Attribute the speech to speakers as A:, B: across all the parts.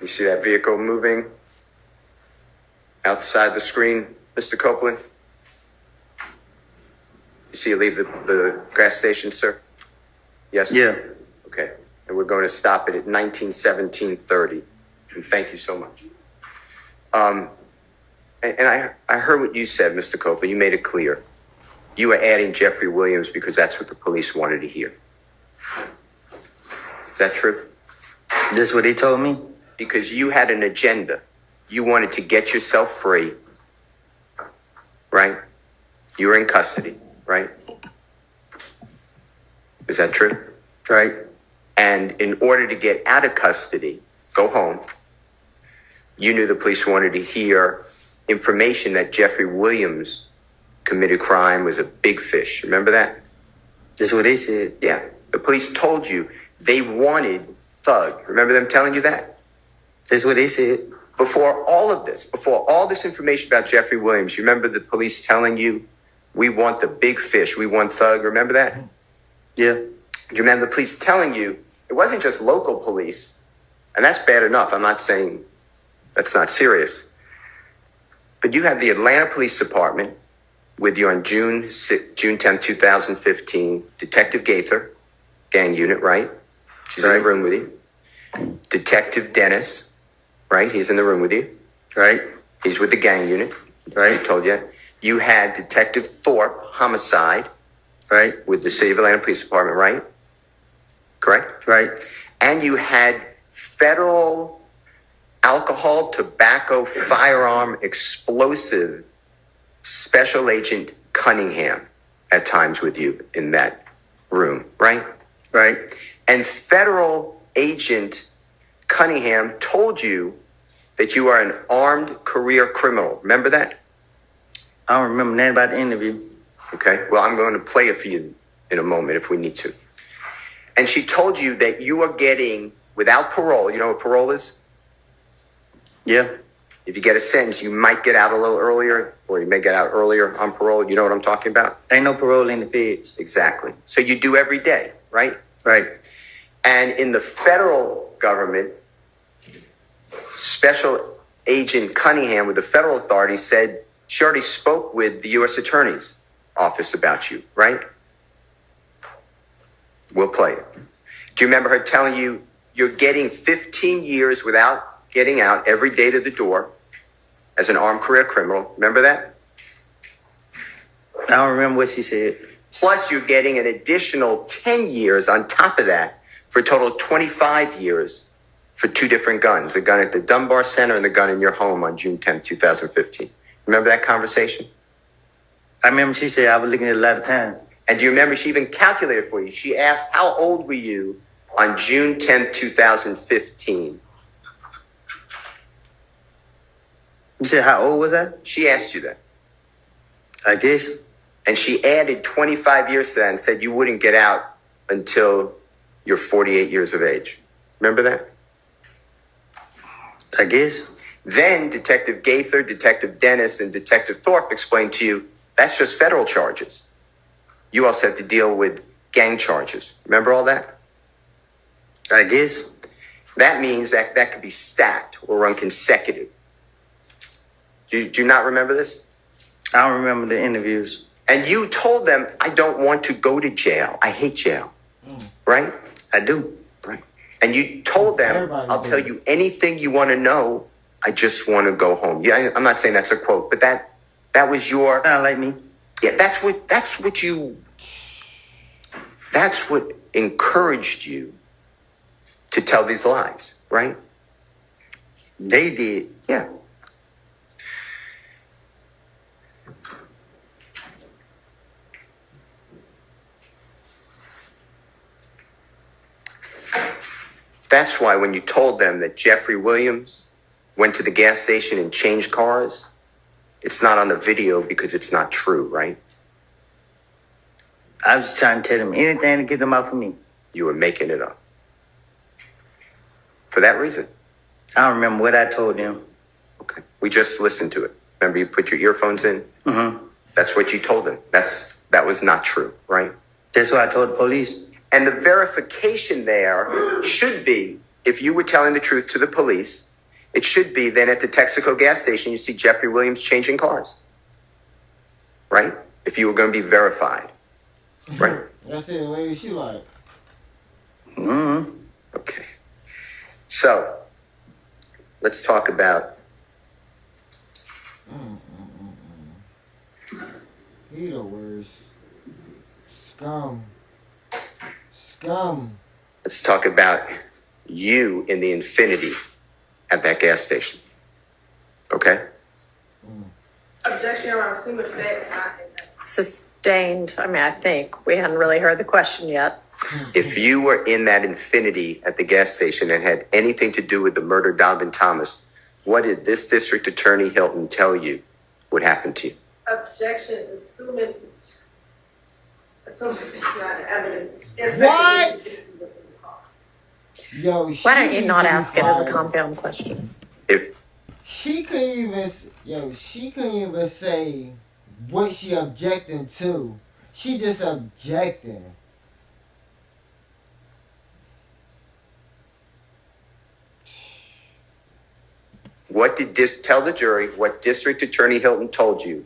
A: You see that vehicle moving outside the screen, Mr. Copeland? You see it leave the gas station, sir? Yes?
B: Yeah.
A: Okay. And we're going to stop it at 1917:30. And thank you so much. And I heard what you said, Mr. Copeland. You made it clear. You were adding Jeffrey Williams because that's what the police wanted to hear. Is that true?
B: This what they told me?
A: Because you had an agenda. You wanted to get yourself free, right? You were in custody, right? Is that true?
B: Right.
A: And in order to get out of custody, go home, you knew the police wanted to hear information that Jeffrey Williams committed crime, was a big fish. Remember that?
B: This what they said?
A: Yeah. The police told you they wanted Thug. Remember them telling you that?
B: This what they said?
A: Before all this information about Jeffrey Williams, you remember the police telling you, we want the big fish, we want Thug. Remember that?
B: Yeah.
A: Do you remember the police telling you, it wasn't just local police, and that's bad enough. I'm not saying that's not serious. But you had the Atlanta Police Department with you on June 10, 2015, Detective Gaither, gang unit, right? She's in the room with you. Detective Dennis, right? He's in the room with you.
B: Right.
A: He's with the gang unit.
B: Right.
A: I told you. You had Detective Thorpe, homicide.
B: Right.
A: With the City of Atlanta Police Department, right? Correct?
B: Right.
A: And you had federal alcohol, tobacco, firearm, explosive Special Agent Cunningham at times with you in that room, right?
B: Right.
A: And Federal Agent Cunningham told you that you are an armed career criminal. Remember that?
B: I don't remember nothing about the interview.
A: Okay. Well, I'm going to play it for you in a moment if we need to. And she told you that you are getting, without parole, you know what parole is?
B: Yeah.
A: If you get a sentence, you might get out a little earlier, or you may get out earlier on parole. You know what I'm talking about?
B: Ain't no parole in the feds.
A: Exactly. So you do every day, right?
B: Right.
A: And in the federal government, Special Agent Cunningham with the federal authorities said she already spoke with the U.S. Attorney's office about you, right? We'll play it. Do you remember her telling you you're getting 15 years without getting out every day to the door as an armed career criminal? Remember that?
B: I don't remember what she said.
A: Plus, you're getting an additional 10 years on top of that for a total of 25 years for two different guns, the gun at the Dunbar Center and the gun in your home on June 10, 2015. Remember that conversation?
B: I remember she said I was looking at a lot of time.
A: And do you remember she even calculated for you? She asked, how old were you on June 10, 2015?
B: You said how old was I?
A: She asked you that.
B: I guess.
A: And she added 25 years to that and said you wouldn't get out until you're 48 years of age. Remember that?
B: I guess.
A: Then Detective Gaither, Detective Dennis, and Detective Thorpe explained to you that's just federal charges. You also have to deal with gang charges. Remember all that?
B: I guess.
A: That means that could be stacked or run consecutive. Do you not remember this?
B: I don't remember the interviews.
A: And you told them, I don't want to go to jail. I hate jail. Right?
B: I do.
A: Right. And you told them, I'll tell you anything you want to know. I just want to go home. Yeah, I'm not saying that's a quote, but that was your...
B: Sound like me.
A: Yeah, that's what encouraged you to tell these lies, right?
B: They did.
A: Yeah. That's why when you told them that Jeffrey Williams went to the gas station and changed cars, it's not on the video because it's not true, right?
B: I was just trying to tell them anything to get them out for me.
A: You were making it up. For that reason.
B: I don't remember what I told them.
A: Okay. We just listened to it. Remember you put your earphones in?
B: Mm-hmm.
A: That's what you told them. That was not true, right?
B: That's what I told the police.
A: And the verification there should be, if you were telling the truth to the police, It should be then at the Texaco gas station, you see Jeffrey Williams changing cars. Right? If you were going to be verified. Right?
C: That's it, lady. She like.
A: Okay. So, let's talk about.
C: He the worst. Scum. Scum.
A: Let's talk about you in the Infinity at that gas station. Okay?
D: Objection, Your Honor. I'm assuming facts not in that.
E: Sustained. I mean, I think we hadn't really heard the question yet.
A: If you were in that Infinity at the gas station and had anything to do with the murder of Donovan Thomas, what did this District Attorney Hilton tell you would happen to you?
D: Objection, assuming it's not evidence.
C: What? Yo,
E: Why don't you not ask it as a
C: fired.
E: compound question?
A: If
C: She couldn't even. She couldn't even say what she objecting to. She just objecting.
A: what did tell the jury what District Attorney Hilton told you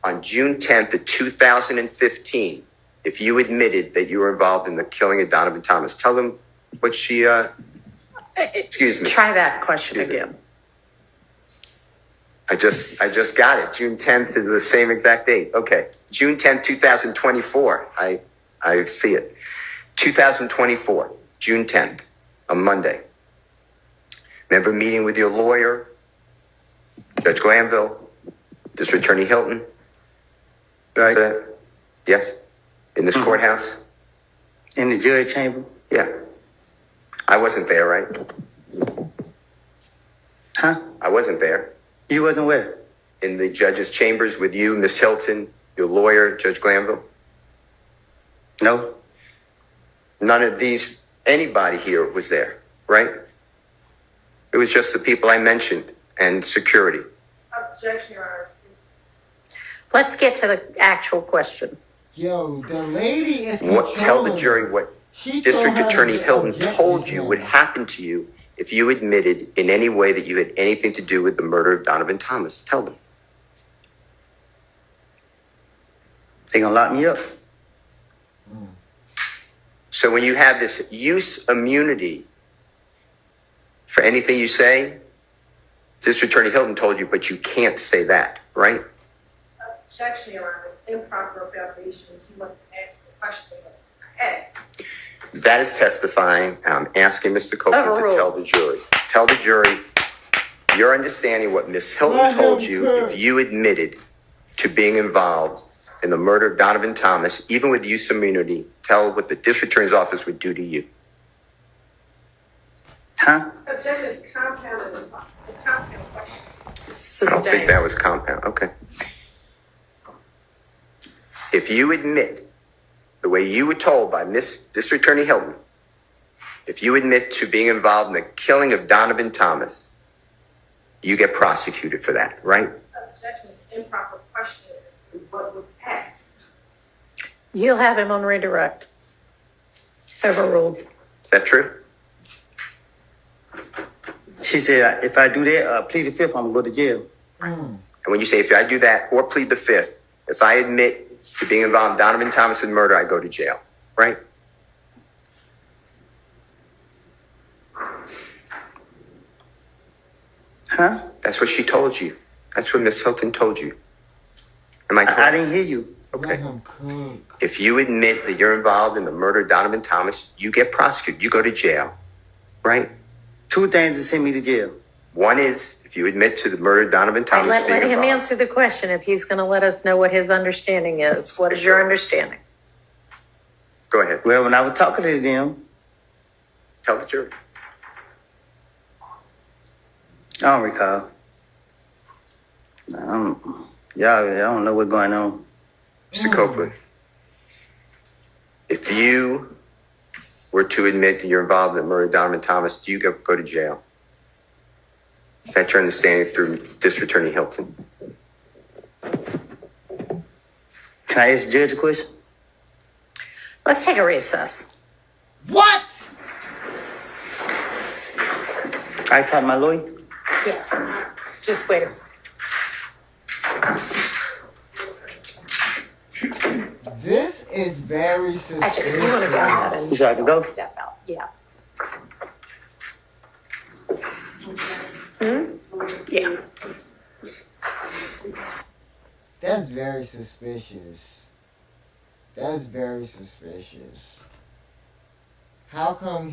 A: on June 10th of 2015 if you admitted that you were involved in the killing of Donovan Thomas? Tell them what she, excuse me.
E: Try that question
A: Excuse me.
E: again.
A: I just got it. June 10th is the same exact date. Okay. June 10th, 2024. I see it. 2024, June 10th, a Monday. Remember meeting with your lawyer, Judge Glanville, District Attorney Hilton?
B: Right.
A: Yes? In this courthouse?
B: In the judge chamber.
A: Yeah. I wasn't there, right?
B: Huh?
A: I wasn't there.
B: You wasn't where?
A: In the judge's chambers with you, Miss Hilton, your lawyer, Judge Glanville?
B: No.
A: None of these, anybody here was there, right? It was just the people I mentioned and security.
D: Objection, Your Honor.
E: Let's get to the actual question.
C: Yo, the lady is
A: Tell
C: controlling.
A: the jury what
C: She told
A: District
C: her
A: Attorney
C: to
A: Hilton
C: object
A: told
C: this
A: you
C: man.
A: would happen to you if you admitted in any way that you had anything to do with the murder of Donovan Thomas. Tell them.
B: They gonna lock me up.
A: So when you have this use immunity for anything you say, District Attorney Hilton told you, but you can't say that, right?
D: Objection, Your Honor. It's improper fabrications. You must ask the question I asked.
A: That is testifying. I'm asking Mr. Copeland to
E: Overruled.
A: tell the jury. Tell the jury your understanding what Miss Hilton
C: Let
A: told
C: him
A: you
C: cook.
A: if you admitted to being involved in the murder of Donovan Thomas, even with use immunity. Tell what the District Attorney's Office would do to you.
B: Huh?
D: Objection is compound and the compound question.
A: I don't think
E: Sustained.
A: that was compound. Okay. If you admit, the way you were told by Miss District Attorney Hilton, if you admit to being involved in the killing of Donovan Thomas, you get prosecuted for that, right?
D: Objection is improper question as to what was asked.
E: You'll have him on redirect. Overruled.
A: Is that true?
B: She said if I do that, plead the fifth, I'm gonna go to jail.
A: And when you say, if I do that or plead the fifth, if I admit to being involved in Donovan Thomas' murder, I go to jail, right?
B: Huh?
A: That's what she told you. That's what Miss Hilton told you. Am I correct?
B: I didn't hear you.
C: Let
A: Okay.
C: him cook.
A: If you admit that you're involved in the murder of Donovan Thomas, you get prosecuted. You go to jail, right?
B: Two things that sent me to jail.
A: One is if you admit to the murder of Donovan Thomas
E: Let
A: being
E: him
A: involved.
E: answer the question if he's going to let us know what his understanding is. What is your understanding?
A: Go ahead.
B: Well, when I was talking to them,
A: Tell the jury.
B: I don't recall. I don't know what's going on.
A: Mr. Copeland, if you were to admit that you're involved in the murder of Donovan Thomas, do you go to jail? Is that your understanding through District Attorney Hilton?
B: Can I ask the judge a question?
E: Let's take a recess.
C: What?
B: I talked to my lawyer.
E: Yes. Just wait a second.
C: This is very
E: Actually, if you want to go ahead
C: suspicious.
E: and
B: So I can go?
E: step out, yeah. Yeah.
C: That's very suspicious. That's very suspicious. How come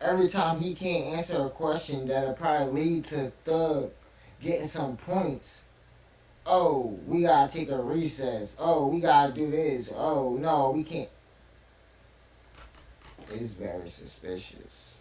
C: every time he can't answer a question that'll probably lead to Thug getting some points? Oh, we gotta take a recess. Oh, we gotta do this. Oh, no, we can't. It's very suspicious.